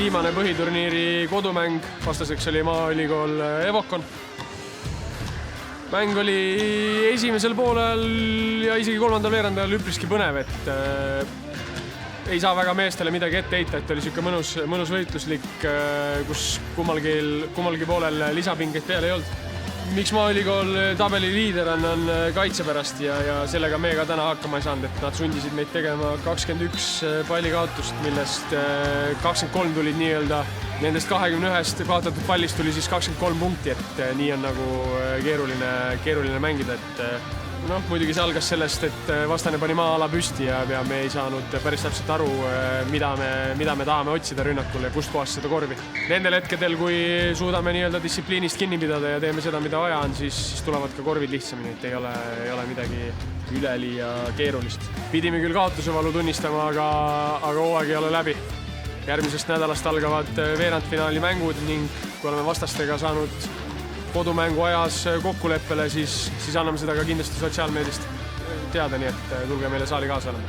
viimane põhiturniiri kodumäng, vastaseks oli Maaülikool Evocon. Mäng oli esimesel poolel ja isegi kolmandal veerandajal üpriski põnev, et ei saa väga meestele midagi ette heita, et oli siuke mõnus võitluslik, kus kummalgi poolel lisapingeid peale ei olnud. Miks Maaülikool tabeli liider on kaitse pärast ja sellega me ka täna hakkama ei saanud, et nad sundisid meid tegema 21 pallikaotust, millest 23 tulid nii-öelda nendest 21 kaotatud pallist tuli siis 23 punkti, et nii on nagu keeruline mängida, et muidugi see algas sellest, et vastane pani maa-ala püsti ja me ei saanud päris täpselt aru, mida me tahame otsida rünnakul ja kust kohast seda korvi. Nendel hetkedel, kui suudame nii-öelda distsipliinist kinni pidada ja teeme seda, mida vaja on, siis tulevad ka korvid lihtsamini, et ei ole midagi üleliia keerulist. Pidime küll kaotusevalu tunnistama, aga hooaeg ei ole läbi. Järgmisest nädalast algavad veerandfinaali mängud ning kui oleme vastastega saanud kodumängu ajas kokkuleppele, siis anname seda ka kindlasti sotsiaalmeediast teada, nii et tulge meile saali kaasa olema.